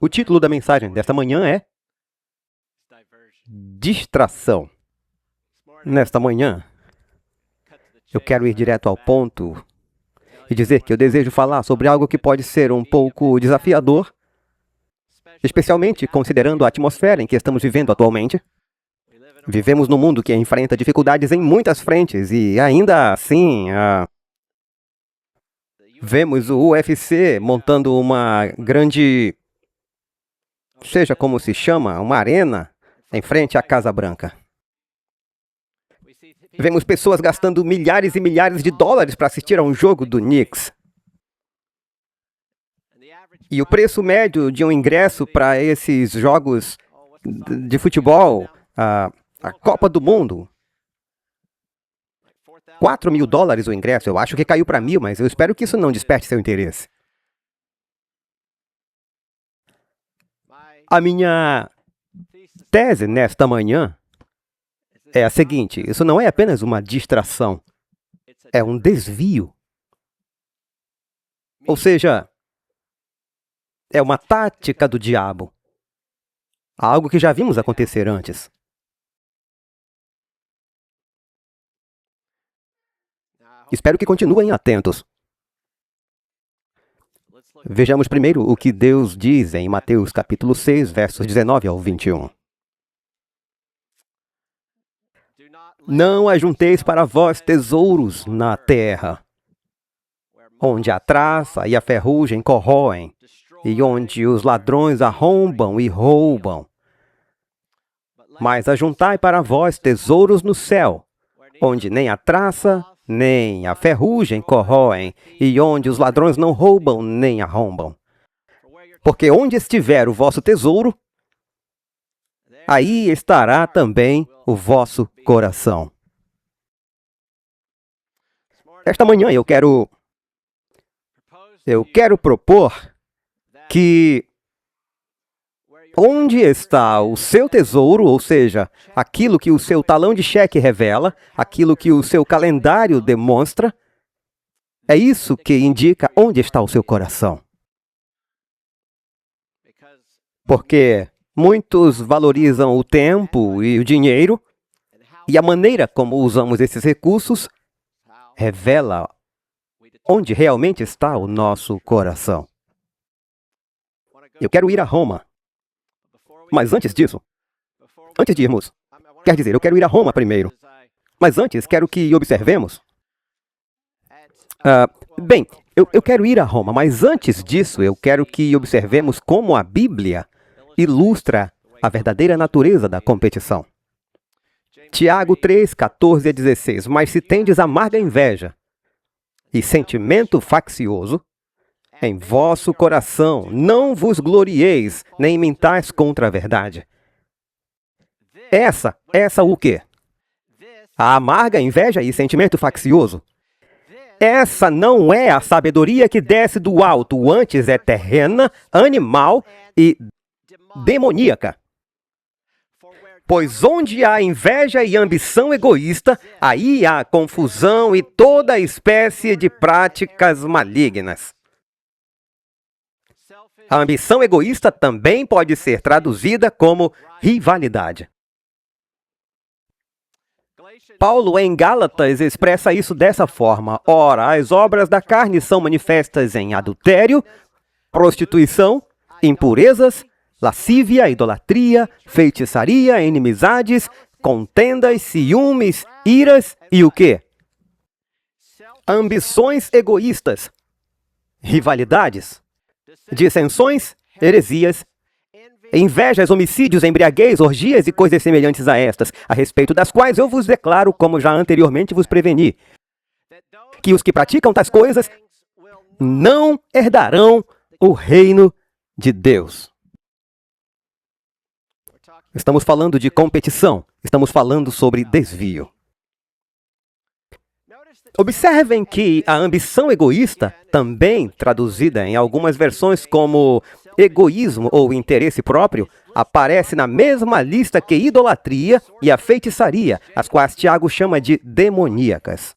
O título da mensagem desta manhã é Distração. Nesta manhã, eu quero ir direto ao ponto e dizer que eu desejo falar sobre algo que pode ser um pouco desafiador, especialmente considerando a atmosfera em que estamos vivendo atualmente. Vivemos num mundo que enfrenta dificuldades em muitas frentes e ainda assim vemos o UFC montando uma grande, seja como se chama, uma arena em frente à Casa Branca. Vemos pessoas gastando milhares e milhares de dólares para assistir a um jogo do Knicks. E o preço médio de um ingresso para esses jogos de futebol, a Copa do Mundo, $4.000 o ingresso. Eu acho que caiu para 1.000, mas eu espero que isso não desperte seu interesse. A minha tese nesta manhã é a seguinte: isso não é apenas uma distração, é um desvio. Ou seja, é uma tática do diabo. Algo que já vimos acontecer antes. Espero que continuem atentos. Vejamos primeiro o que Deus diz em Mateus capítulo 6, versos 19 ao 21. Não ajunteis para vós tesouros na terra, onde a traça e a ferrugem corroem, e onde os ladrões arrombam e roubam. Mas ajuntai para vós tesouros no céu, onde nem a traça nem a ferrugem corroem, e onde os ladrões não roubam nem arrombam. Porque onde estiver o vosso tesouro, aí estará também o vosso coração. Esta manhã eu quero propor que onde está o seu tesouro, ou seja, aquilo que o seu talão de cheque revela, aquilo que o seu calendário demonstra, é isso que indica onde está o seu coração. Porque muitos valorizam o tempo e o dinheiro, e a maneira como usamos esses recursos revela onde realmente está o nosso coração. Eu quero ir a Roma. Mas antes disso, antes de irmos, quer dizer, eu quero ir a Roma primeiro. Mas antes, quero que observemos. Eu quero ir a Roma, mas antes disso, eu quero que observemos como a Bíblia ilustra a verdadeira natureza da competição. Tiago 3, 14 a 16. Mas se tendes amarga inveja e sentimento faccioso em vosso coração, não vos glorieis, nem mintais contra a verdade. Essa o quê? A amarga inveja e sentimento faccioso. Essa não é a sabedoria que desce do alto, antes é terrena, animal e demoníaca. Pois onde há inveja e ambição egoísta, aí há confusão e toda espécie de práticas malignas. A ambição egoísta também pode ser traduzida como rivalidade. Paulo, em Gálatas, expressa isso dessa forma: ora, as obras da carne são manifestas em adultério, prostituição, impurezas, lascívia, idolatria, feitiçaria, inimizades, contendas, ciúmes, iras e o quê? Ambições egoístas, rivalidades, dissensões, heresias, invejas, homicídios, embriaguez, orgias e coisas semelhantes a estas, a respeito das quais eu vos declaro, como já anteriormente vos preveni, que os que praticam tais coisas não herdarão o reino de Deus. Estamos falando de competição, estamos falando sobre desvio. Observem que a ambição egoísta, também traduzida em algumas versões como egoísmo ou interesse próprio, aparece na mesma lista que idolatria e a feitiçaria, as quais Tiago chama de demoníacas.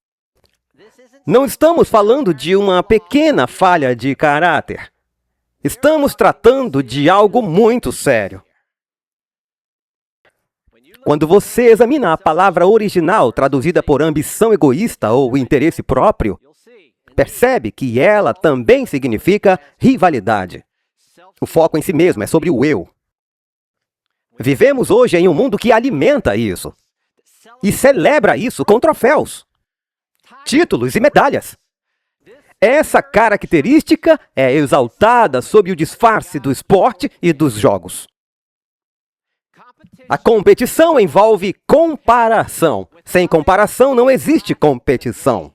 Não estamos falando de uma pequena falha de caráter. Estamos tratando de algo muito sério. Quando você examina a palavra original traduzida por ambição egoísta ou interesse próprio, percebe que ela também significa rivalidade. O foco em si mesmo é sobre o eu. Vivemos hoje em um mundo que alimenta isso e celebra isso com troféus, títulos e medalhas. Essa característica é exaltada sob o disfarce do esporte e dos jogos. A competição envolve comparação. Sem comparação não existe competição.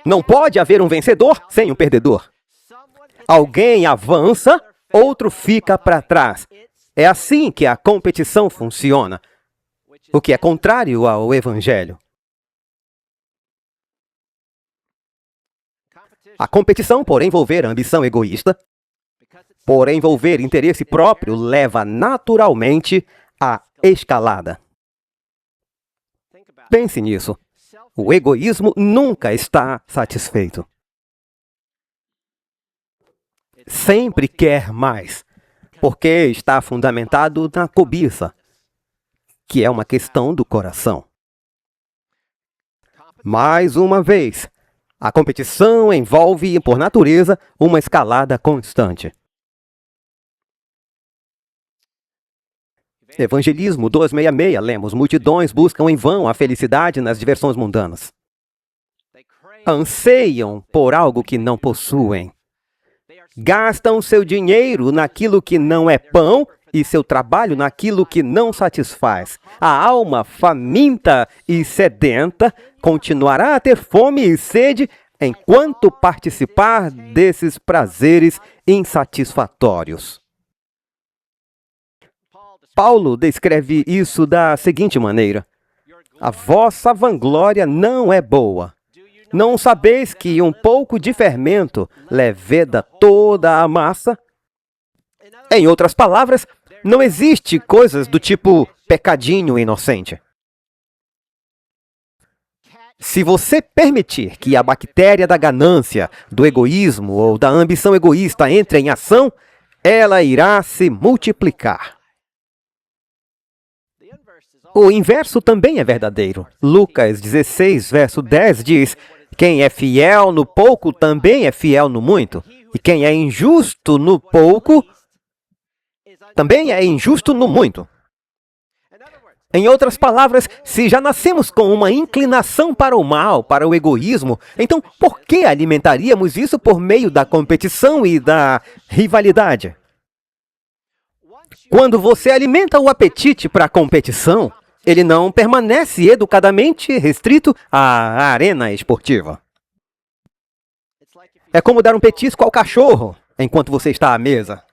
Não pode haver um vencedor sem um perdedor. Alguém avança, outro fica para trás. É assim que a competição funciona, o que é contrário ao Evangelho. A competição, por envolver ambição egoísta, por envolver interesse próprio, leva naturalmente à escalada. Pense nisso. O egoísmo nunca está satisfeito. Sempre quer mais, porque está fundamentado na cobiça, que é uma questão do coração. Mais uma vez, a competição envolve, por natureza, uma escalada constante. Evangelismo 266, lemos: multidões buscam em vão a felicidade nas diversões mundanas. Anseiam por algo que não possuem. Gastam seu dinheiro naquilo que não é pão e seu trabalho naquilo que não satisfaz. A alma faminta e sedenta continuará a ter fome e sede enquanto participar desses prazeres insatisfatórios. Paulo descreve isso da seguinte maneira: a vossa vanglória não é boa. Não sabeis que um pouco de fermento leveda toda a massa? Em outras palavras, não existe coisas do tipo pecadinho inocente. Se você permitir que a bactéria da ganância, do egoísmo ou da ambição egoísta entre em ação, ela irá se multiplicar. O inverso também é verdadeiro. Lucas 16, verso 10 diz: quem é fiel no pouco também é fiel no muito. E quem é injusto no pouco também é injusto no muito. Em outras palavras, se já nascemos com uma inclinação para o mal, para o egoísmo, então por que alimentaríamos isso por meio da competição e da rivalidade? Quando você alimenta o apetite para a competição, ele não permanece educadamente restrito à arena esportiva. É como dar um petisco ao cachorro enquanto você está à mesa.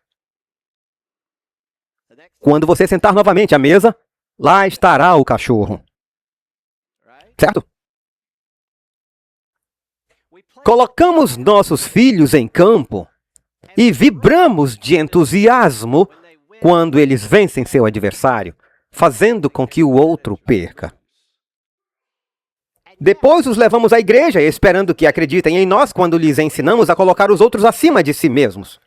Quando você sentar novamente à mesa, lá estará o cachorro. Certo? Colocamos nossos filhos em campo e vibramos de entusiasmo quando eles vencem seu adversário, fazendo com que o outro perca. Depois os levamos à igreja esperando que acreditem em nós quando lhes ensinamos a colocar os outros acima de si mesmos.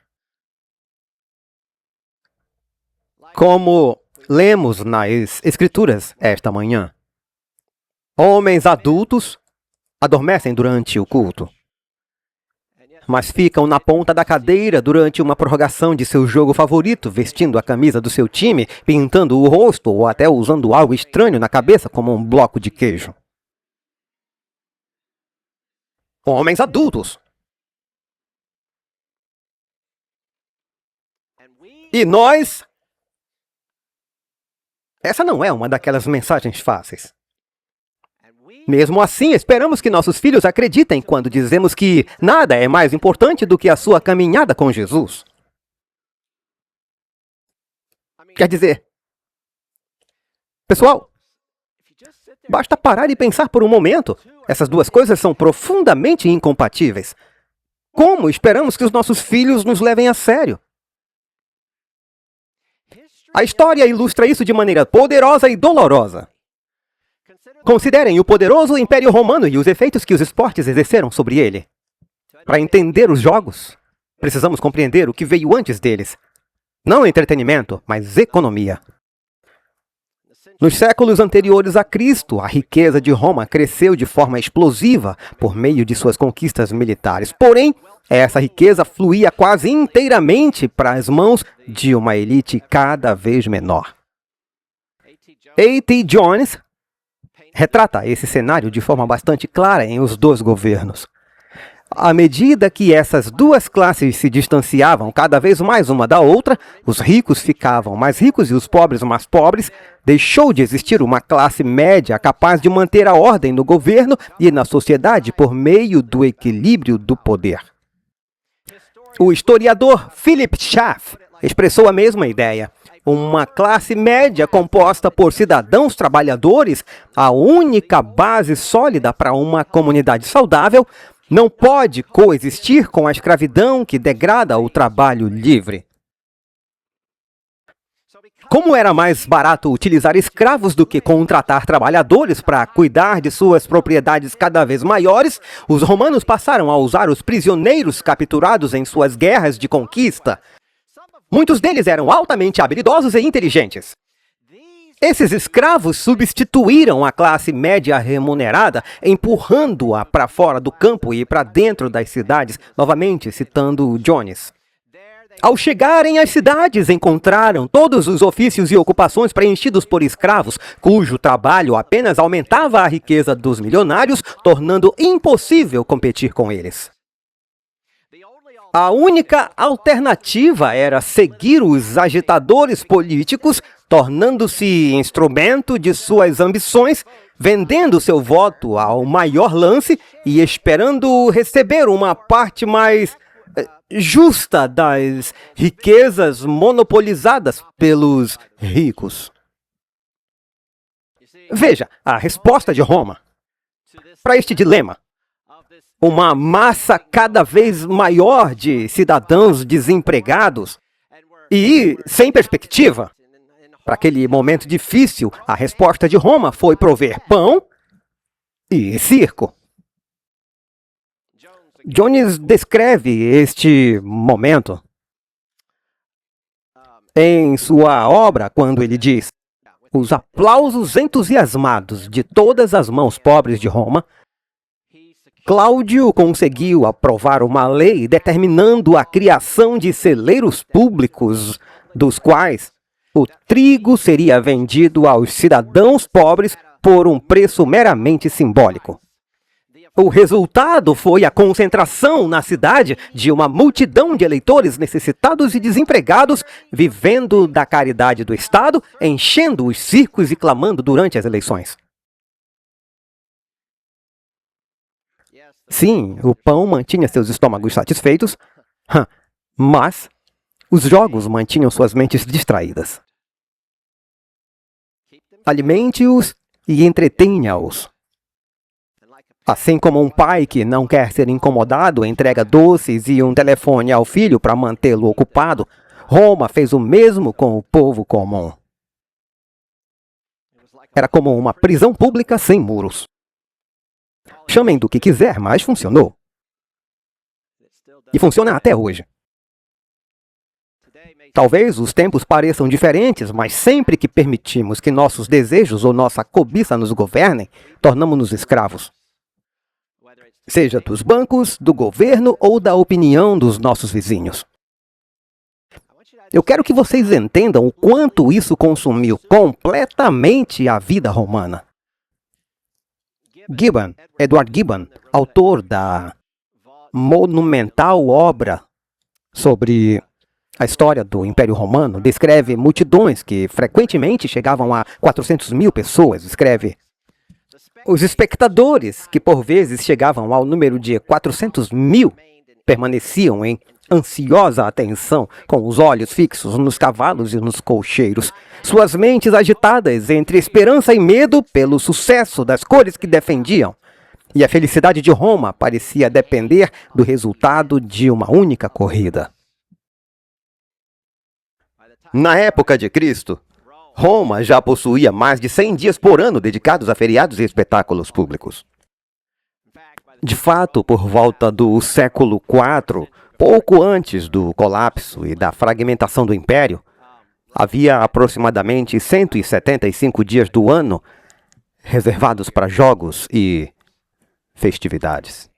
Como lemos nas Escrituras esta manhã, homens adultos adormecem durante o culto, mas ficam na ponta da cadeira durante uma prorrogação de seu jogo favorito, vestindo a camisa do seu time, pintando o rosto ou até usando algo estranho na cabeça como um bloco de queijo. Homens adultos. E nós... Essa não é uma daquelas mensagens fáceis. Mesmo assim, esperamos que nossos filhos acreditem quando dizemos que nada é mais importante do que a sua caminhada com Jesus. Quer dizer, pessoal, basta parar e pensar por um momento. Essas duas coisas são profundamente incompatíveis. Como esperamos que os nossos filhos nos levem a sério? A história ilustra isso de maneira poderosa e dolorosa. Considerem o poderoso Império Romano e os efeitos que os esportes exerceram sobre ele. Para entender os jogos, Precisamos compreender o que veio antes deles. Não entretenimento, mas economia. Nos séculos anteriores a Cristo, a riqueza de Roma cresceu de forma explosiva por meio de suas conquistas militares. Porém, essa riqueza fluía quase inteiramente para as mãos de uma elite cada vez menor. A.T. Jones retrata esse cenário de forma bastante clara em Os Dois Governos. À medida que essas duas classes se distanciavam cada vez mais uma da outra, os ricos ficavam mais ricos e os pobres mais pobres, deixou de existir uma classe média capaz de manter a ordem no governo e na sociedade por meio do equilíbrio do poder. O historiador Philip Schaff expressou a mesma ideia. Uma classe média composta por cidadãos trabalhadores, a única base sólida para uma comunidade saudável, não pode coexistir com a escravidão que degrada o trabalho livre. Como era mais barato utilizar escravos do que contratar trabalhadores para cuidar de suas propriedades cada vez maiores, os romanos passaram a usar os prisioneiros capturados em suas guerras de conquista. Muitos deles eram altamente habilidosos e inteligentes. Esses escravos substituíram a classe média remunerada, empurrando-a para fora do campo e para dentro das cidades, novamente citando Jones. Ao chegarem às cidades, encontraram todos os ofícios e ocupações preenchidos por escravos, cujo trabalho apenas aumentava a riqueza dos milionários, tornando impossível competir com eles. A única alternativa era seguir os agitadores políticos, tornando-se instrumento de suas ambições, vendendo seu voto ao maior lance e esperando receber uma parte mais justa das riquezas monopolizadas pelos ricos. Veja a resposta de Roma para este dilema. Uma massa cada vez maior de cidadãos desempregados e sem perspectiva. Para aquele momento difícil, a resposta de Roma foi prover pão e circo. Jones descreve este momento em sua obra quando ele diz: os aplausos entusiasmados de todas as mãos pobres de Roma, Cláudio conseguiu aprovar uma lei determinando a criação de celeiros públicos, dos quais o trigo seria vendido aos cidadãos pobres por um preço meramente simbólico. O resultado foi a concentração na cidade de uma multidão de eleitores necessitados e desempregados, vivendo da caridade do Estado, enchendo os circos e clamando durante as eleições. Sim, o pão mantinha seus estômagos satisfeitos, mas os jogos mantinham suas mentes distraídas. Alimente-os e entretenha-os. Assim como um pai que não quer ser incomodado entrega doces e um telefone ao filho para mantê-lo ocupado, Roma fez o mesmo com o povo comum. Era como uma prisão pública sem muros. Chamem do que quiser, mas funcionou. E funciona até hoje. Talvez os tempos pareçam diferentes, mas sempre que permitimos que nossos desejos ou nossa cobiça nos governem, tornamos-nos escravos. Seja dos bancos, do governo ou da opinião dos nossos vizinhos. Eu quero que vocês entendam o quanto isso consumiu completamente a vida romana. Gibbon, Edward Gibbon, autor da monumental obra sobre a história do Império Romano, descreve multidões que frequentemente chegavam a 400 mil pessoas. Escreve: os espectadores, que por vezes chegavam ao número de 400 mil, permaneciam em ansiosa atenção, com os olhos fixos nos cavalos e nos cocheiros, suas mentes agitadas entre esperança e medo pelo sucesso das cores que defendiam. E a felicidade de Roma parecia depender do resultado de uma única corrida. Na época de Cristo, Roma já possuía mais de 100 dias por ano dedicados a feriados e espetáculos públicos. De fato, por volta do século IV, Pouco antes do colapso e da fragmentação do Império, havia aproximadamente 175 dias do ano reservados para jogos e festividades.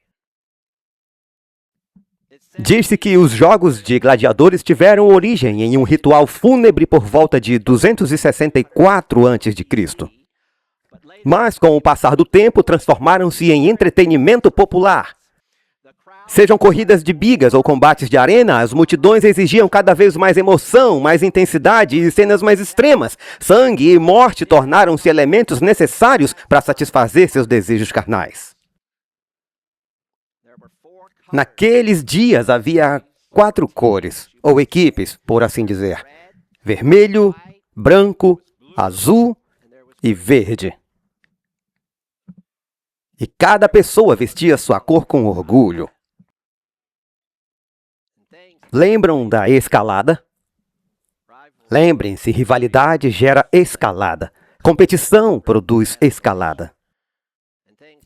Diz-se que os jogos de gladiadores tiveram origem em um ritual fúnebre por volta de 264 a.C. Mas, com o passar do tempo, transformaram-se em entretenimento popular. Sejam corridas de bigas ou combates de arena, as multidões exigiam cada vez mais emoção, mais intensidade e cenas mais extremas. Sangue e morte tornaram-se elementos necessários para satisfazer seus desejos carnais. Naqueles dias havia 4 cores, ou equipes, por assim dizer: vermelho, branco, azul e verde. E cada pessoa vestia sua cor com orgulho. Lembram da escalada? Lembrem-se, rivalidade gera escalada. Competição produz escalada.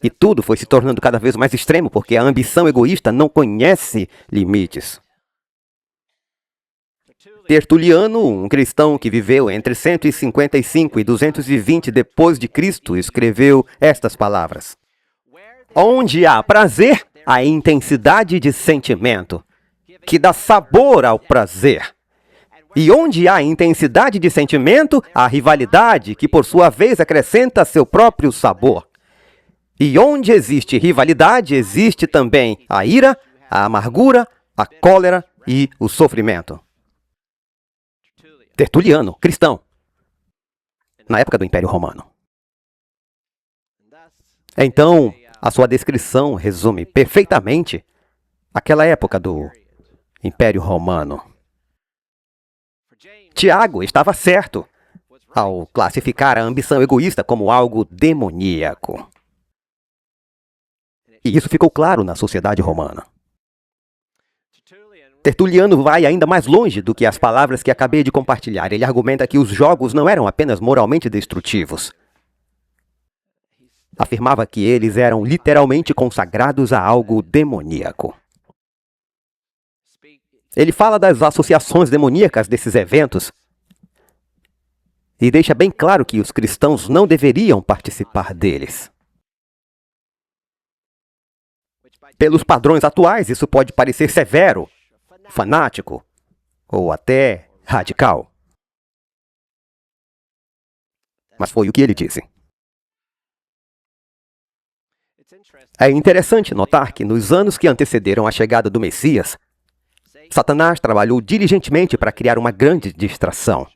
E tudo foi se tornando cada vez mais extremo, porque a ambição egoísta não conhece limites. Tertuliano, um cristão que viveu entre 155 e 220 depois de Cristo, escreveu estas palavras: onde há prazer, há intensidade de sentimento, que dá sabor ao prazer. E onde há intensidade de sentimento, há rivalidade, que por sua vez acrescenta seu próprio sabor. E onde existe rivalidade, existe também a ira, a amargura, a cólera e o sofrimento. Tertuliano, cristão, na época do Império Romano. Então, a sua descrição resume perfeitamente aquela época do Império Romano. Tiago estava certo ao classificar a ambição egoísta como algo demoníaco. E isso ficou claro na sociedade romana. Tertuliano vai ainda mais longe do que as palavras que acabei de compartilhar. Ele argumenta que os jogos não eram apenas moralmente destrutivos. Afirmava que eles eram literalmente consagrados a algo demoníaco. Ele fala das associações demoníacas desses eventos e deixa bem claro que os cristãos não deveriam participar deles. Pelos padrões atuais, isso pode parecer severo, fanático ou até radical. Mas foi o que ele disse. É interessante notar que nos anos que antecederam a chegada do Messias, Satanás trabalhou diligentemente para criar uma grande distração.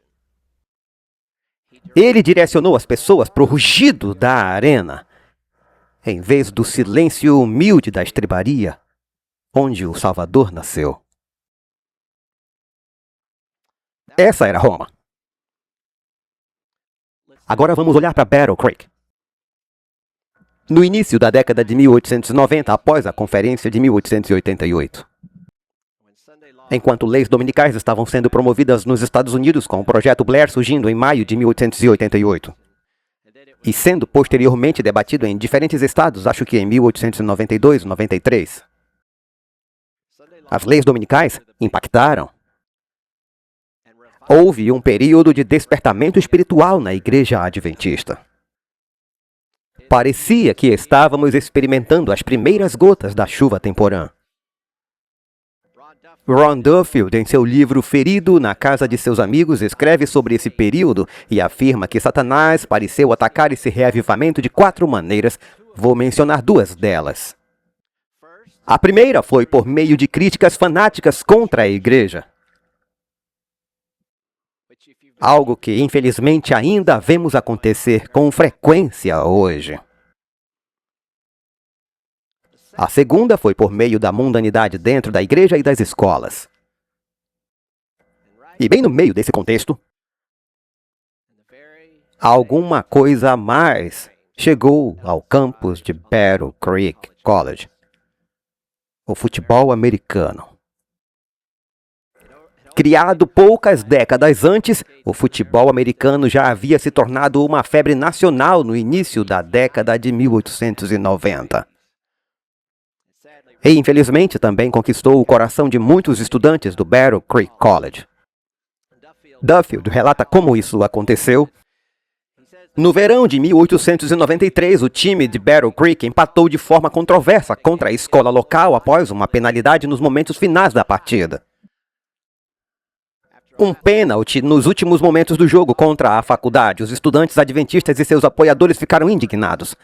Ele direcionou as pessoas para o rugido da arena, em vez do silêncio humilde da estrebaria, onde o Salvador nasceu. Essa era Roma. Agora vamos olhar para Battle Creek. No início da década de 1890, após a Conferência de 1888. Enquanto leis dominicais estavam sendo promovidas nos Estados Unidos, com o Projeto Blair surgindo em maio de 1888. E sendo posteriormente debatido em diferentes estados, acho que em 1892, 93. As leis dominicais impactaram. Houve um período de despertamento espiritual na Igreja Adventista. Parecia que estávamos experimentando as primeiras gotas da chuva temporã. Ron Duffield, em seu livro Ferido na Casa de Seus Amigos, escreve sobre esse período e afirma que Satanás pareceu atacar esse reavivamento de 4 maneiras. Vou mencionar 2 delas. A primeira foi por meio de críticas fanáticas contra a igreja. Algo que, infelizmente, ainda vemos acontecer com frequência hoje. A segunda foi por meio da mundanidade dentro da igreja e das escolas. E bem no meio desse contexto, alguma coisa a mais chegou ao campus de Battle Creek College: o futebol americano. Criado poucas décadas antes, o futebol americano já havia se tornado uma febre nacional no início da década de 1890. E, infelizmente, também conquistou o coração de muitos estudantes do Battle Creek College. Duffield relata como isso aconteceu. No verão de 1893, o time de Battle Creek empatou de forma controversa contra a escola local após uma penalidade nos momentos finais da partida. Um pênalti nos últimos momentos do jogo contra a faculdade. Os estudantes adventistas e seus apoiadores ficaram indignados.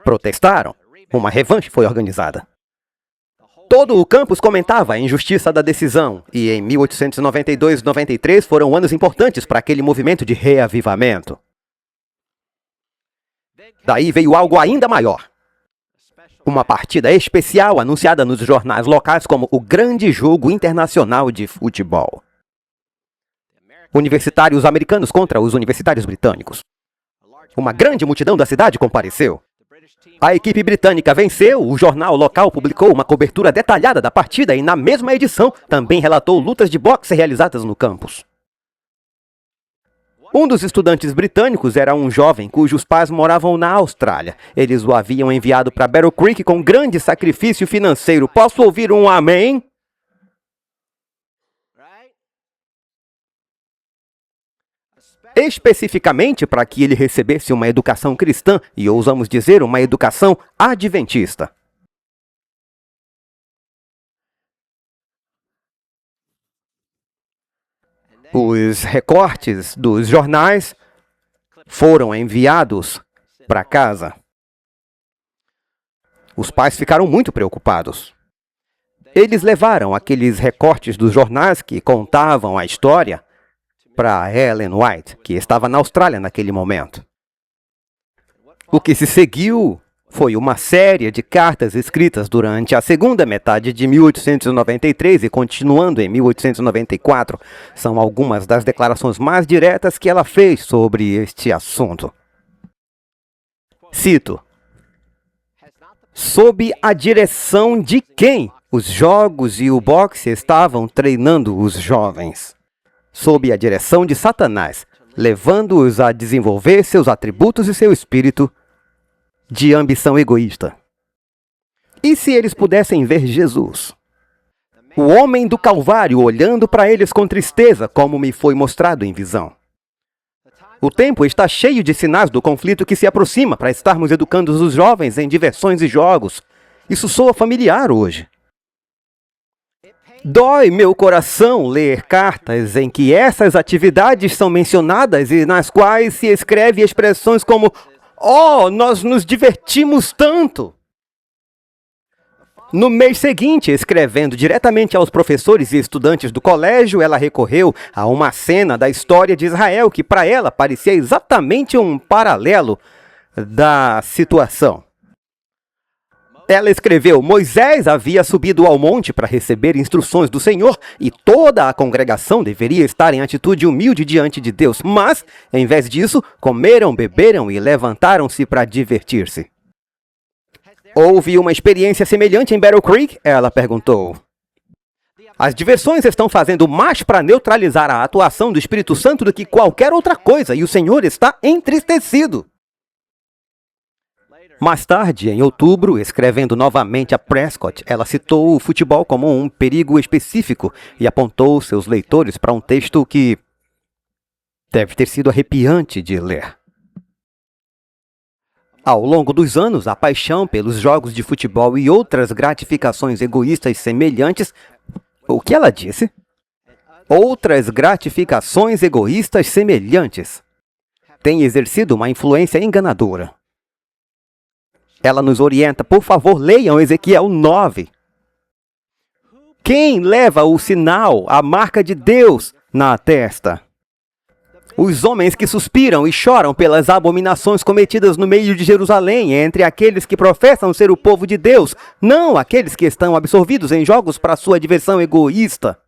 Protestaram. Uma revanche foi organizada. Todo o campus comentava a injustiça da decisão, e em 1892 e 93 foram anos importantes para aquele movimento de reavivamento. Daí veio algo ainda maior. Uma partida especial anunciada nos jornais locais como o Grande Jogo Internacional de Futebol. Universitários americanos contra os universitários britânicos. Uma grande multidão da cidade compareceu. A equipe britânica venceu, o jornal local publicou uma cobertura detalhada da partida e, na mesma edição, também relatou lutas de boxe realizadas no campus. Um dos estudantes britânicos era um jovem cujos pais moravam na Austrália. Eles o haviam enviado para Battle Creek com grande sacrifício financeiro. Posso ouvir um amém? Especificamente para que ele recebesse uma educação cristã e, ousamos dizer, uma educação adventista. Os recortes dos jornais foram enviados para casa. Os pais ficaram muito preocupados. Eles levaram aqueles recortes dos jornais que contavam a história para Ellen White, que estava na Austrália naquele momento. O que se seguiu foi uma série de cartas escritas durante a segunda metade de 1893 e continuando em 1894. São algumas das declarações mais diretas que ela fez sobre este assunto. Cito: sob a direção de quem os jogos e o boxe estavam treinando os jovens? Sob a direção de Satanás, levando-os a desenvolver seus atributos e seu espírito de ambição egoísta. E se eles pudessem ver Jesus, o homem do Calvário, olhando para eles com tristeza, como me foi mostrado em visão? O tempo está cheio de sinais do conflito que se aproxima para estarmos educando os jovens em diversões e jogos. Isso soa familiar hoje. Dói meu coração ler cartas em que essas atividades são mencionadas e nas quais se escreve expressões como "Oh, nós nos divertimos tanto!" No mês seguinte, escrevendo diretamente aos professores e estudantes do colégio, ela recorreu a uma cena da história de Israel que para ela parecia exatamente um paralelo da situação. Ela escreveu: Moisés havia subido ao monte para receber instruções do Senhor e toda a congregação deveria estar em atitude humilde diante de Deus. Mas, em vez disso, comeram, beberam e levantaram-se para divertir-se. Houve uma experiência semelhante em Battle Creek? Ela perguntou. As diversões estão fazendo mais para neutralizar a atuação do Espírito Santo do que qualquer outra coisa e o Senhor está entristecido. Mais tarde, em outubro, escrevendo novamente a Prescott, ela citou o futebol como um perigo específico e apontou seus leitores para um texto que deve ter sido arrepiante de ler. Ao longo dos anos, a paixão pelos jogos de futebol e outras gratificações egoístas semelhantes... O que ela disse? Outras gratificações egoístas semelhantes têm exercido uma influência enganadora. Ela nos orienta, por favor, leiam Ezequiel 9. Quem leva o sinal, a marca de Deus, na testa? Os homens que suspiram e choram pelas abominações cometidas no meio de Jerusalém, entre aqueles que professam ser o povo de Deus, não aqueles que estão absorvidos em jogos para sua diversão egoísta.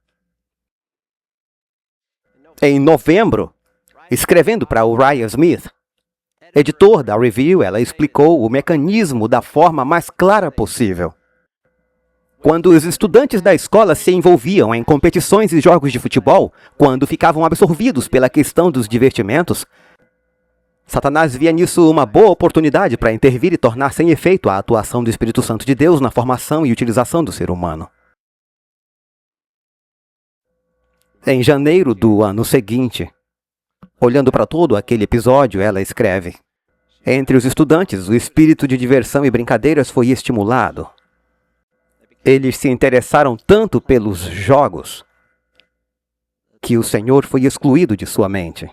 Em novembro, escrevendo para Uriah Smith, editor da Review, ela explicou o mecanismo da forma mais clara possível. Quando os estudantes da escola se envolviam em competições e jogos de futebol, quando ficavam absorvidos pela questão dos divertimentos, Satanás via nisso uma boa oportunidade para intervir e tornar sem efeito a atuação do Espírito Santo de Deus na formação e utilização do ser humano. Em janeiro do ano seguinte, olhando para todo aquele episódio, ela escreve: entre os estudantes, o espírito de diversão e brincadeiras foi estimulado. Eles se interessaram tanto pelos jogos que o Senhor foi excluído de sua mente.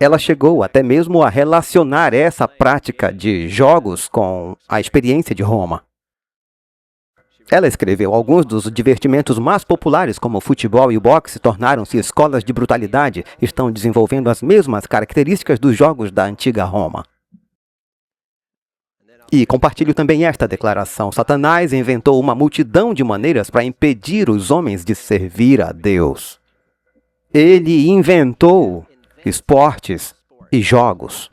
Ela chegou até mesmo a relacionar essa prática de jogos com a experiência de Roma. Ela escreveu: alguns dos divertimentos mais populares, como o futebol e o boxe, tornaram-se escolas de brutalidade, estão desenvolvendo as mesmas características dos jogos da antiga Roma. E compartilho também esta declaração: Satanás inventou uma multidão de maneiras para impedir os homens de servir a Deus. Ele inventou esportes e jogos,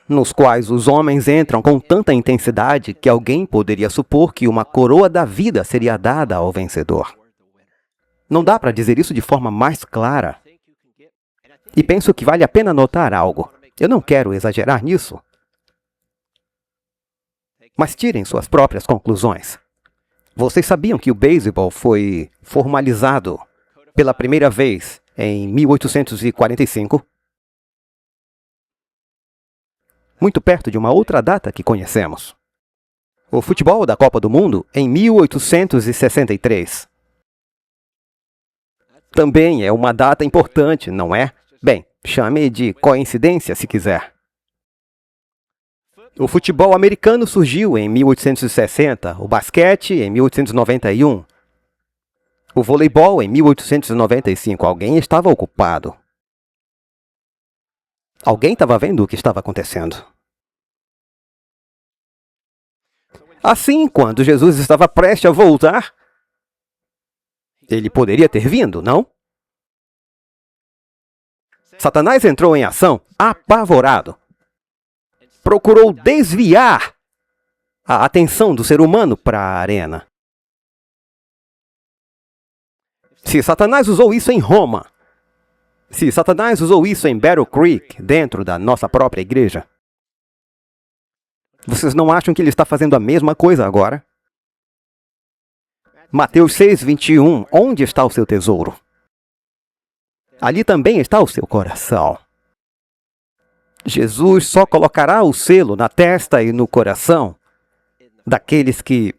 nos quais os homens entram com tanta intensidade que alguém poderia supor que uma coroa da vida seria dada ao vencedor. Não dá para dizer isso de forma mais clara. E penso que vale a pena notar algo. Eu não quero exagerar nisso, mas tirem suas próprias conclusões. Vocês sabiam que o beisebol foi formalizado pela primeira vez em 1845? Muito perto de uma outra data que conhecemos. O futebol da Copa do Mundo em 1863. Também é uma data importante, não é? Bem, chame de coincidência se quiser. O futebol americano surgiu em 1860, o basquete em 1891, o voleibol em 1895. Alguém estava ocupado. Alguém estava vendo o que estava acontecendo. Assim, quando Jesus estava prestes a voltar, ele poderia ter vindo, não? Satanás entrou em ação, apavorado. Procurou desviar a atenção do ser humano para a arena. Se Satanás usou isso em Roma, se Satanás usou isso em Battle Creek, dentro da nossa própria igreja, vocês não acham que ele está fazendo a mesma coisa agora? Mateus 6:21, onde está o seu tesouro? Ali também está o seu coração. Jesus só colocará o selo na testa e no coração daqueles que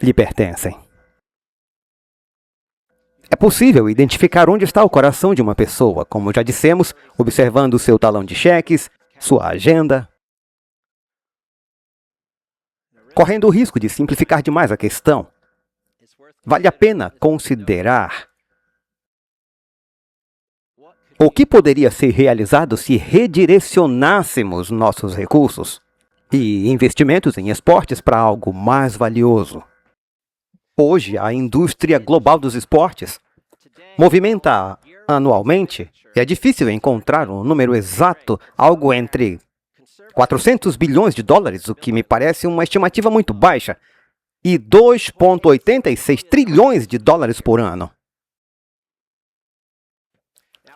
lhe pertencem. É possível identificar onde está o coração de uma pessoa, como já dissemos, observando o seu talão de cheques, sua agenda. Correndo o risco de simplificar demais a questão, vale a pena considerar o que poderia ser realizado se redirecionássemos nossos recursos e investimentos em esportes para algo mais valioso. Hoje, a indústria global dos esportes movimenta anualmente, é difícil encontrar um número exato, algo entre 400 bilhões de dólares, o que me parece uma estimativa muito baixa, e 2,86 trilhões de dólares por ano.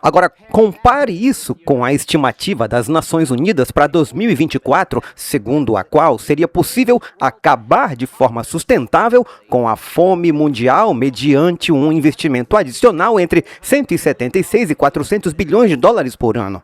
Agora, compare isso com a estimativa das Nações Unidas para 2024, segundo a qual seria possível acabar de forma sustentável com a fome mundial mediante um investimento adicional entre 176 e 400 bilhões de dólares por ano.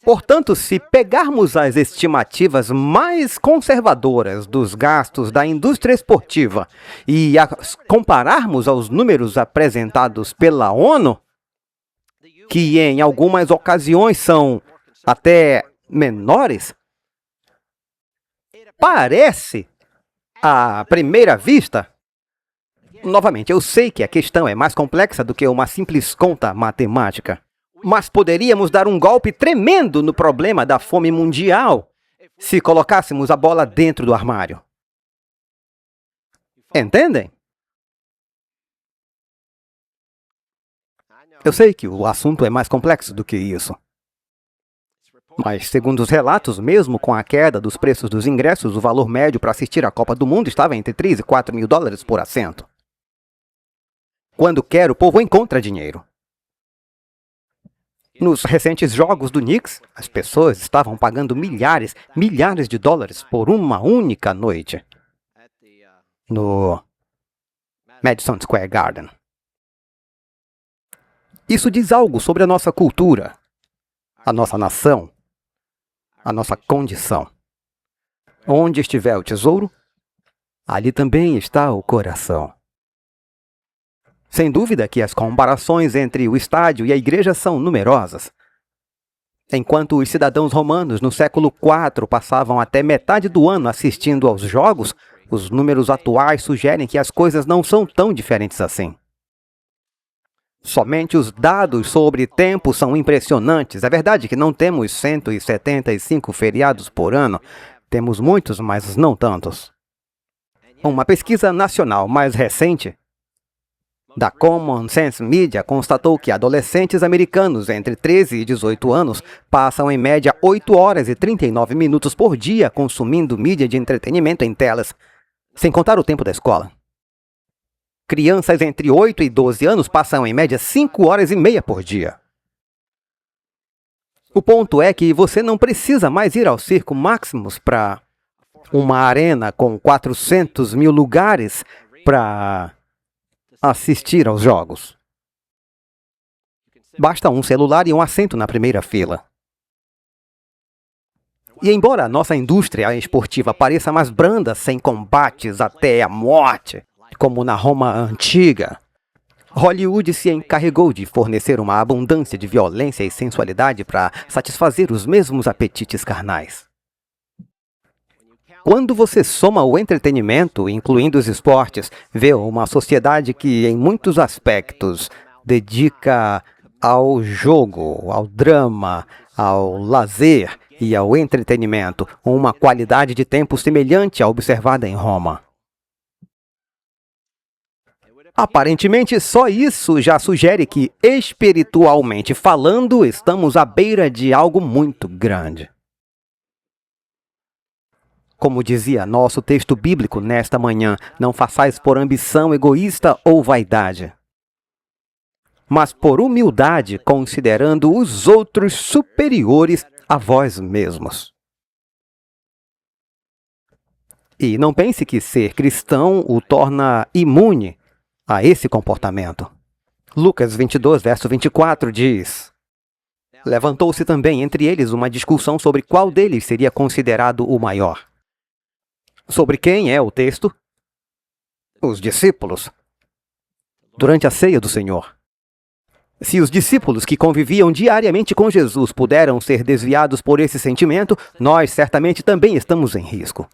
Portanto, se pegarmos as estimativas mais conservadoras dos gastos da indústria esportiva e as compararmos aos números apresentados pela ONU, que em algumas ocasiões são até menores, parece, à primeira vista, novamente, eu sei que a questão é mais complexa do que uma simples conta matemática. Mas poderíamos dar um golpe tremendo no problema da fome mundial se colocássemos a bola dentro do armário. Entendem? Eu sei que o assunto é mais complexo do que isso. Mas, segundo os relatos, mesmo com a queda dos preços dos ingressos, o valor médio para assistir à Copa do Mundo estava entre 3 e 4 mil dólares por assento. Quando quer, o povo encontra dinheiro. Nos recentes jogos do Knicks, as pessoas estavam pagando milhares de dólares por uma única noite no Madison Square Garden. Isso diz algo sobre a nossa cultura, a nossa nação, a nossa condição. Onde estiver o tesouro, ali também está o coração. Sem dúvida que as comparações entre o estádio e a igreja são numerosas. Enquanto os cidadãos romanos no século IV passavam até metade do ano assistindo aos jogos, os números atuais sugerem que as coisas não são tão diferentes assim. Somente os dados sobre tempo são impressionantes. É verdade que não temos 175 feriados por ano. Temos muitos, mas não tantos. Uma pesquisa nacional mais recente da Common Sense Media constatou que adolescentes americanos entre 13 e 18 anos passam em média 8 horas e 39 minutos por dia consumindo mídia de entretenimento em telas, sem contar o tempo da escola. Crianças entre 8 e 12 anos passam em média 5 horas e meia por dia. O ponto é que você não precisa mais ir ao Circo Maximus para uma arena com 400 mil lugares para assistir aos jogos. Basta um celular e um assento na primeira fila. E embora a nossa indústria esportiva pareça mais branda, sem combates até a morte, como na Roma antiga, Hollywood se encarregou de fornecer uma abundância de violência e sensualidade para satisfazer os mesmos apetites carnais. Quando você soma o entretenimento, incluindo os esportes, vê uma sociedade que, em muitos aspectos, dedica ao jogo, ao drama, ao lazer e ao entretenimento uma qualidade de tempo semelhante à observada em Roma. Aparentemente, só isso já sugere que, espiritualmente falando, estamos à beira de algo muito grande. Como dizia nosso texto bíblico nesta manhã, não façais por ambição egoísta ou vaidade, mas por humildade, considerando os outros superiores a vós mesmos. E não pense que ser cristão o torna imune a esse comportamento. Lucas 22, verso 24 diz: levantou-se também entre eles uma discussão sobre qual deles seria considerado o maior. Sobre quem é o texto? Os discípulos. Durante a ceia do Senhor. Se os discípulos que conviviam diariamente com Jesus puderam ser desviados por esse sentimento, nós certamente também estamos em risco.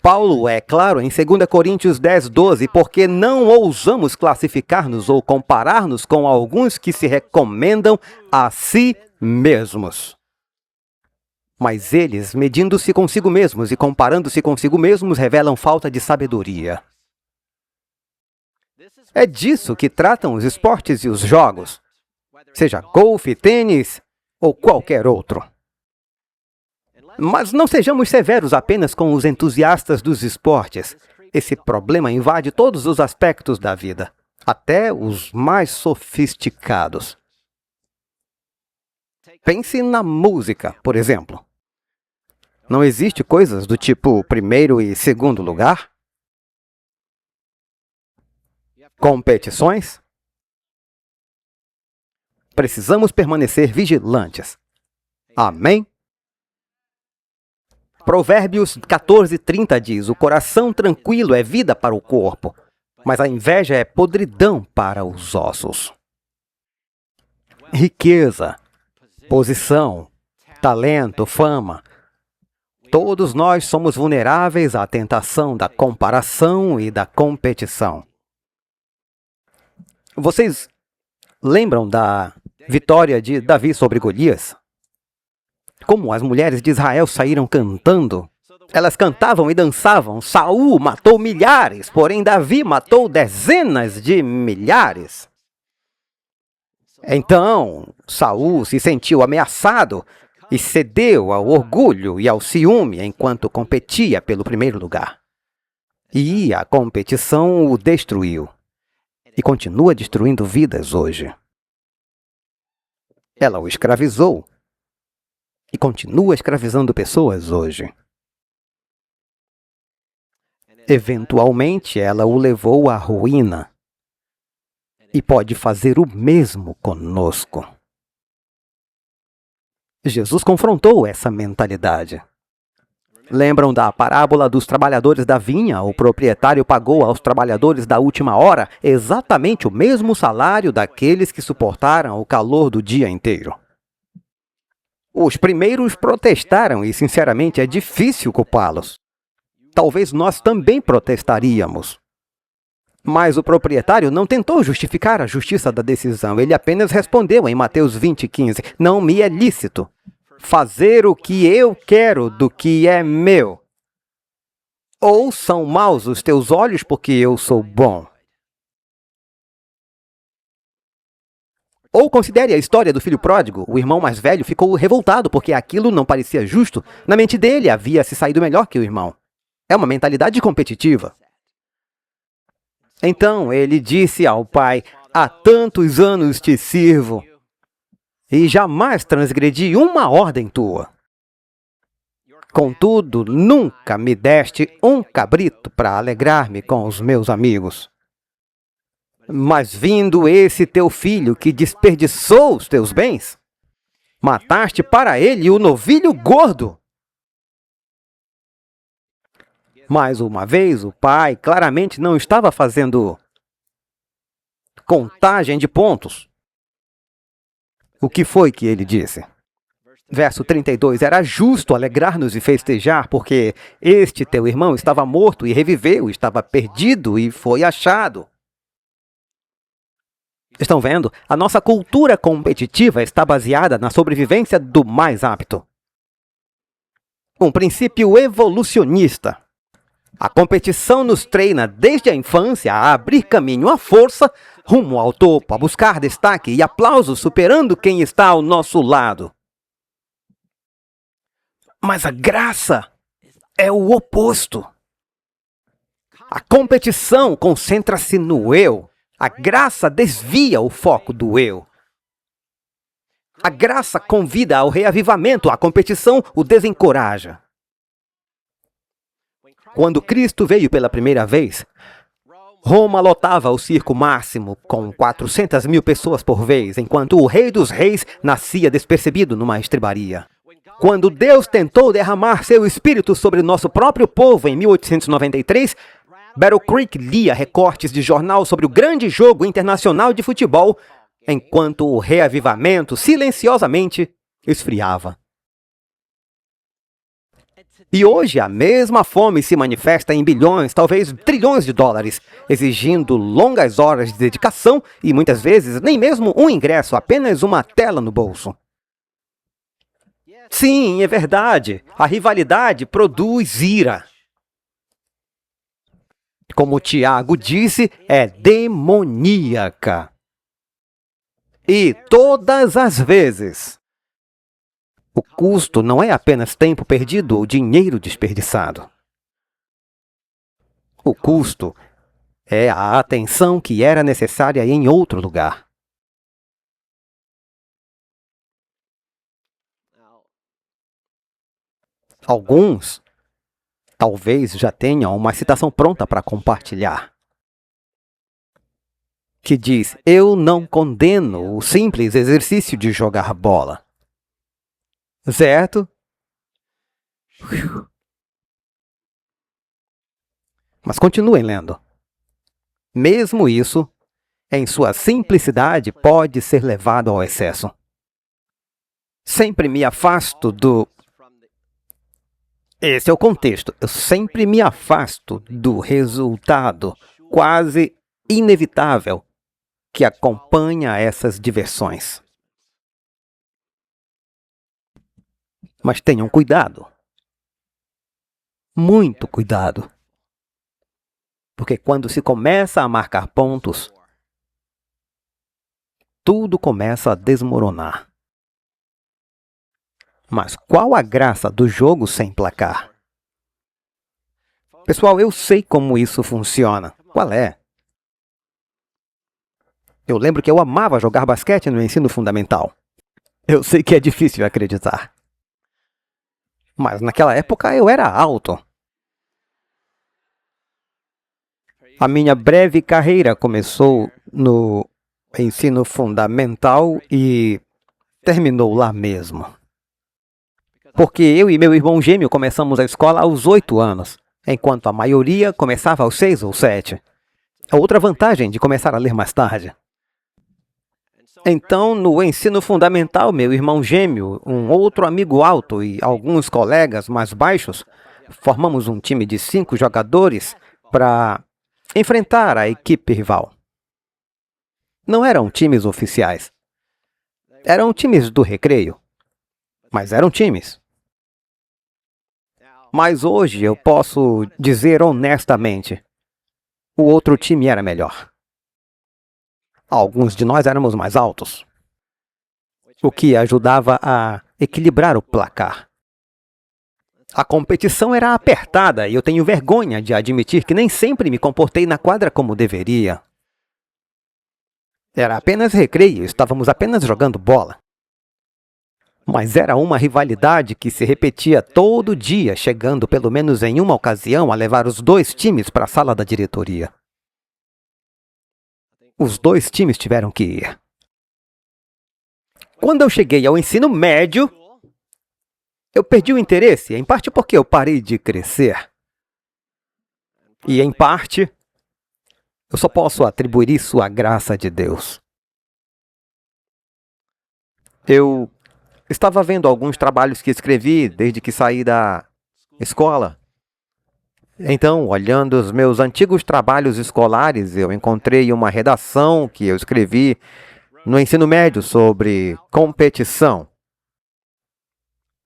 Paulo é claro em 2 Coríntios 10, 12, porque não ousamos classificar-nos ou comparar-nos com alguns que se recomendam a si mesmos. Mas eles, medindo-se consigo mesmos e comparando-se consigo mesmos, revelam falta de sabedoria. É disso que tratam os esportes e os jogos, seja golfe, tênis ou qualquer outro. Mas não sejamos severos apenas com os entusiastas dos esportes. Esse problema invade todos os aspectos da vida, até os mais sofisticados. Pense na música, por exemplo. Não existe coisas do tipo primeiro e segundo lugar? Competições? Precisamos permanecer vigilantes. Amém? Provérbios 14:30 diz: o coração tranquilo é vida para o corpo, mas a inveja é podridão para os ossos. Riqueza, posição, talento, fama. Todos nós somos vulneráveis à tentação da comparação e da competição. Vocês lembram da vitória de Davi sobre Golias? Como as mulheres de Israel saíram cantando? Elas cantavam e dançavam. Saul matou milhares, porém Davi matou dezenas de milhares. Então, Saul se sentiu ameaçado e cedeu ao orgulho e ao ciúme enquanto competia pelo primeiro lugar. E a competição o destruiu. E continua destruindo vidas hoje. Ela o escravizou e continua escravizando pessoas hoje. Eventualmente, ela o levou à ruína e pode fazer o mesmo conosco. Jesus confrontou essa mentalidade. Lembram da parábola dos trabalhadores da vinha? O proprietário pagou aos trabalhadores da última hora exatamente o mesmo salário daqueles que suportaram o calor do dia inteiro. Os primeiros protestaram e, sinceramente, é difícil culpá-los. Talvez nós também protestaríamos. Mas o proprietário não tentou justificar a justiça da decisão. Ele apenas respondeu em Mateus 20:15, não me é lícito fazer o que eu quero do que é meu. Ou são maus os teus olhos porque eu sou bom. Ou considere a história do filho pródigo. O irmão mais velho ficou revoltado porque aquilo não parecia justo. Na mente dele havia se saído melhor que o irmão. É uma mentalidade competitiva. Então ele disse ao pai, há tantos anos te sirvo e jamais transgredi uma ordem tua. Contudo, nunca me deste um cabrito para alegrar-me com os meus amigos. Mas vindo esse teu filho que desperdiçou os teus bens, mataste para ele o novilho gordo. Mais uma vez, o pai claramente não estava fazendo contagem de pontos. O que foi que ele disse? Verso 32, era justo alegrar-nos e festejar, porque este teu irmão estava morto e reviveu, estava perdido e foi achado. Estão vendo? A nossa cultura competitiva está baseada na sobrevivência do mais apto. Um princípio evolucionista. A competição nos treina desde a infância a abrir caminho à força, rumo ao topo, a buscar destaque e aplausos superando quem está ao nosso lado. Mas a graça é o oposto. A competição concentra-se no eu. A graça desvia o foco do eu. A graça convida ao reavivamento, a competição o desencoraja. Quando Cristo veio pela primeira vez, Roma lotava o circo máximo com 400 mil pessoas por vez, enquanto o Rei dos Reis nascia despercebido numa estrebaria. Quando Deus tentou derramar seu espírito sobre nosso próprio povo em 1893, Battle Creek lia recortes de jornal sobre o grande jogo internacional de futebol, enquanto o reavivamento silenciosamente esfriava. E hoje a mesma fome se manifesta em bilhões, talvez trilhões de dólares, exigindo longas horas de dedicação e muitas vezes nem mesmo um ingresso, apenas uma tela no bolso. Sim, é verdade. A rivalidade produz ira. Como Tiago disse, é demoníaca. E todas as vezes, o custo não é apenas tempo perdido ou dinheiro desperdiçado. O custo é a atenção que era necessária em outro lugar. Alguns talvez já tenham uma citação pronta para compartilhar, que diz, eu não condeno o simples exercício de jogar bola. Certo? Mas continuem lendo. Mesmo isso, em sua simplicidade, pode ser levado ao excesso. Sempre me afasto do... Esse é o contexto. Eu sempre me afasto do resultado quase inevitável que acompanha essas diversões. Mas tenham cuidado. Muito cuidado. Porque quando se começa a marcar pontos, tudo começa a desmoronar. Mas qual a graça do jogo sem placar? Pessoal, eu sei como isso funciona. Qual é? Eu lembro que eu amava jogar basquete no ensino fundamental. Eu sei que é difícil acreditar. Mas naquela época eu era alto. A minha breve carreira começou no ensino fundamental e terminou lá mesmo. Porque eu e meu irmão gêmeo começamos a escola aos 8 anos, enquanto a maioria começava aos 6 ou 7. Outra vantagem de começar a ler mais tarde. Então, no ensino fundamental, meu irmão gêmeo, um outro amigo alto e alguns colegas mais baixos, formamos um time de 5 jogadores para enfrentar a equipe rival. Não eram times oficiais. Eram times do recreio. Mas eram times. Mas hoje eu posso dizer honestamente, o outro time era melhor. Alguns de nós éramos mais altos, o que ajudava a equilibrar o placar. A competição era apertada e eu tenho vergonha de admitir que nem sempre me comportei na quadra como deveria. Era apenas recreio, estávamos apenas jogando bola. Mas era uma rivalidade que se repetia todo dia, chegando pelo menos em uma ocasião a levar os 2 times para a sala da diretoria. Os 2 times tiveram que ir. Quando eu cheguei ao ensino médio, eu perdi o interesse, em parte porque eu parei de crescer. E em parte, eu só posso atribuir isso à graça de Deus. Eu estava vendo alguns trabalhos que escrevi desde que saí da escola. Então, olhando os meus antigos trabalhos escolares, eu encontrei uma redação que eu escrevi no ensino médio sobre competição.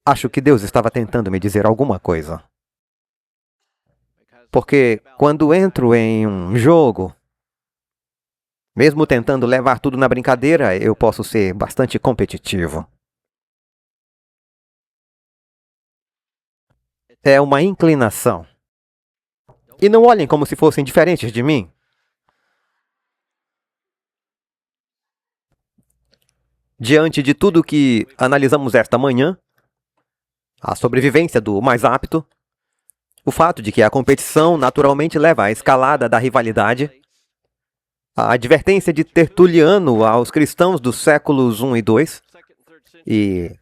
Acho que Deus estava tentando me dizer alguma coisa. Porque quando entro em um jogo, mesmo tentando levar tudo na brincadeira, eu posso ser bastante competitivo. É uma inclinação. E não olhem como se fossem diferentes de mim. Diante de tudo que analisamos esta manhã, a sobrevivência do mais apto, o fato de que a competição naturalmente leva à escalada da rivalidade, a advertência de Tertuliano aos cristãos dos séculos I e II, e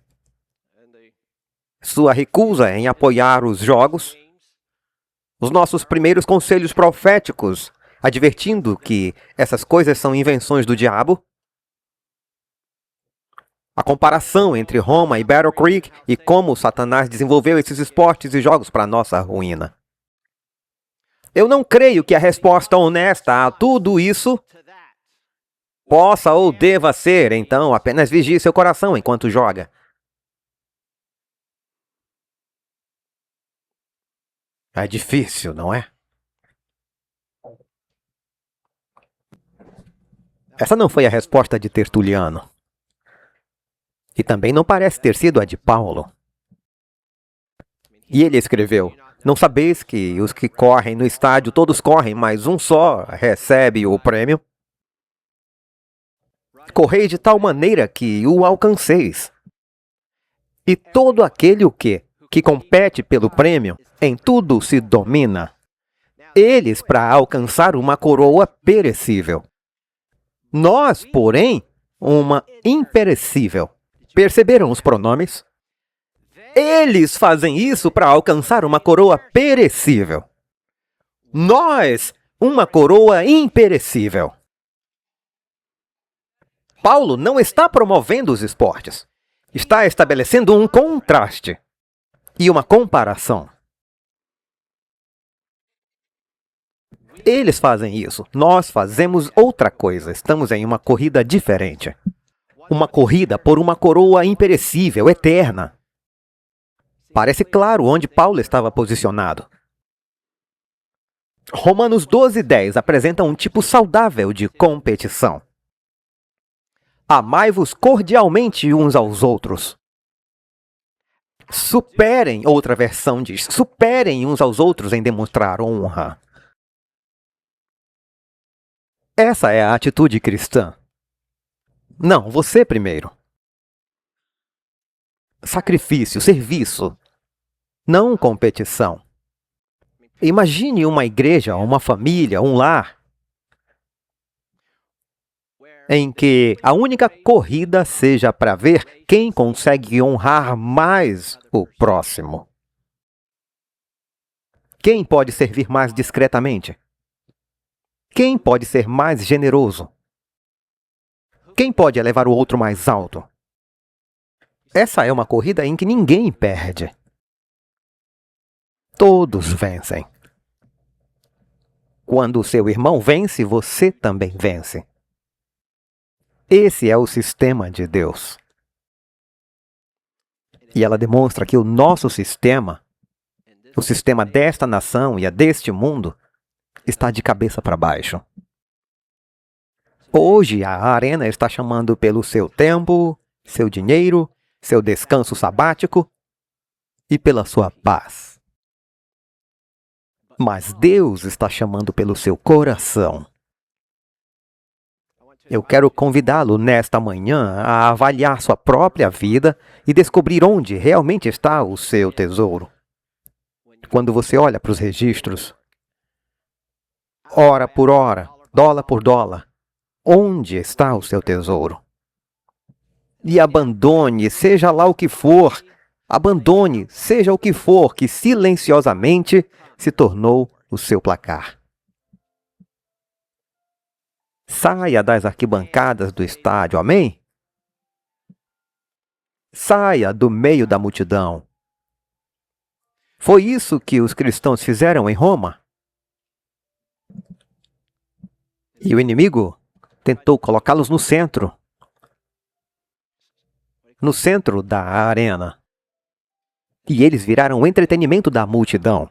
sua recusa em apoiar os jogos, os nossos primeiros conselhos proféticos, advertindo que essas coisas são invenções do diabo, a comparação entre Roma e Battle Creek e como Satanás desenvolveu esses esportes e jogos para nossa ruína. Eu não creio que a resposta honesta a tudo isso possa ou deva ser, então, apenas vigie seu coração enquanto joga. É difícil, não é? Essa não foi a resposta de Tertuliano. E também não parece ter sido a de Paulo. E ele escreveu: não sabeis que os que correm no estádio todos correm, mas um só recebe o prêmio? Correi de tal maneira que o alcanceis. E todo aquele o quê? Que compete pelo prêmio, em tudo se domina. Eles para alcançar uma coroa perecível. Nós, porém, uma imperecível. Perceberam os pronomes? Eles fazem isso para alcançar uma coroa perecível. Nós, uma coroa imperecível. Paulo não está promovendo os esportes. Está estabelecendo um contraste e uma comparação. Eles fazem isso. Nós fazemos outra coisa. Estamos em uma corrida diferente. Uma corrida por uma coroa imperecível, eterna. Parece claro onde Paulo estava posicionado. Romanos 12:10 apresenta um tipo saudável de competição. Amai-vos cordialmente uns aos outros. Superem, outra versão diz, superem uns aos outros em demonstrar honra. Essa é a atitude cristã. Não, você primeiro. sacrifício, serviço, não competição. Imagine uma igreja, uma família, um lar, em que a única corrida seja para ver quem consegue honrar mais o próximo. Quem pode servir mais discretamente? Quem pode ser mais generoso? Quem pode elevar o outro mais alto? Essa é uma corrida em que ninguém perde. Todos vencem. Quando o seu irmão vence, você também vence. Esse é o sistema de Deus. E ela demonstra que o nosso sistema, o sistema desta nação e a deste mundo, está de cabeça para baixo. Hoje, a Arena está chamando pelo seu tempo, seu dinheiro, seu descanso sabático e pela sua paz. Mas Deus está chamando pelo seu coração. Eu quero convidá-lo nesta manhã a avaliar sua própria vida e descobrir onde realmente está o seu tesouro. Quando você olha para os registros, hora por hora, dólar por dólar, onde está o seu tesouro? E abandone, seja lá o que for, abandone, seja o que for, que silenciosamente se tornou o seu placar. Saia das arquibancadas do estádio, amém? Saia do meio da multidão. Foi isso que os cristãos fizeram em Roma. E o inimigo tentou colocá-los no centro da arena. E eles viraram o entretenimento da multidão.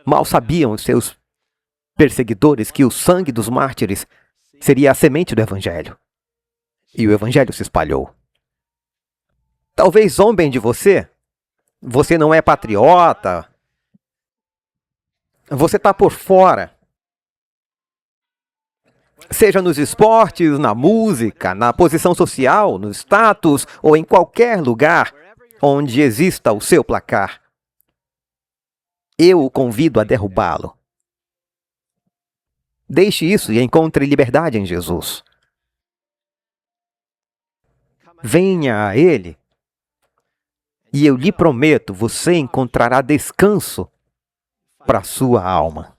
Mal sabiam os seus perseguidores que o sangue dos mártires seria a semente do Evangelho. E o Evangelho se espalhou. Talvez zombem de você. Você não é patriota. Você está por fora. Seja nos esportes, na música, na posição social, no status ou em qualquer lugar onde exista o seu placar. Eu o convido a derrubá-lo. Deixe isso e encontre liberdade em Jesus. Venha a Ele e eu lhe prometo, você encontrará descanso para a sua alma.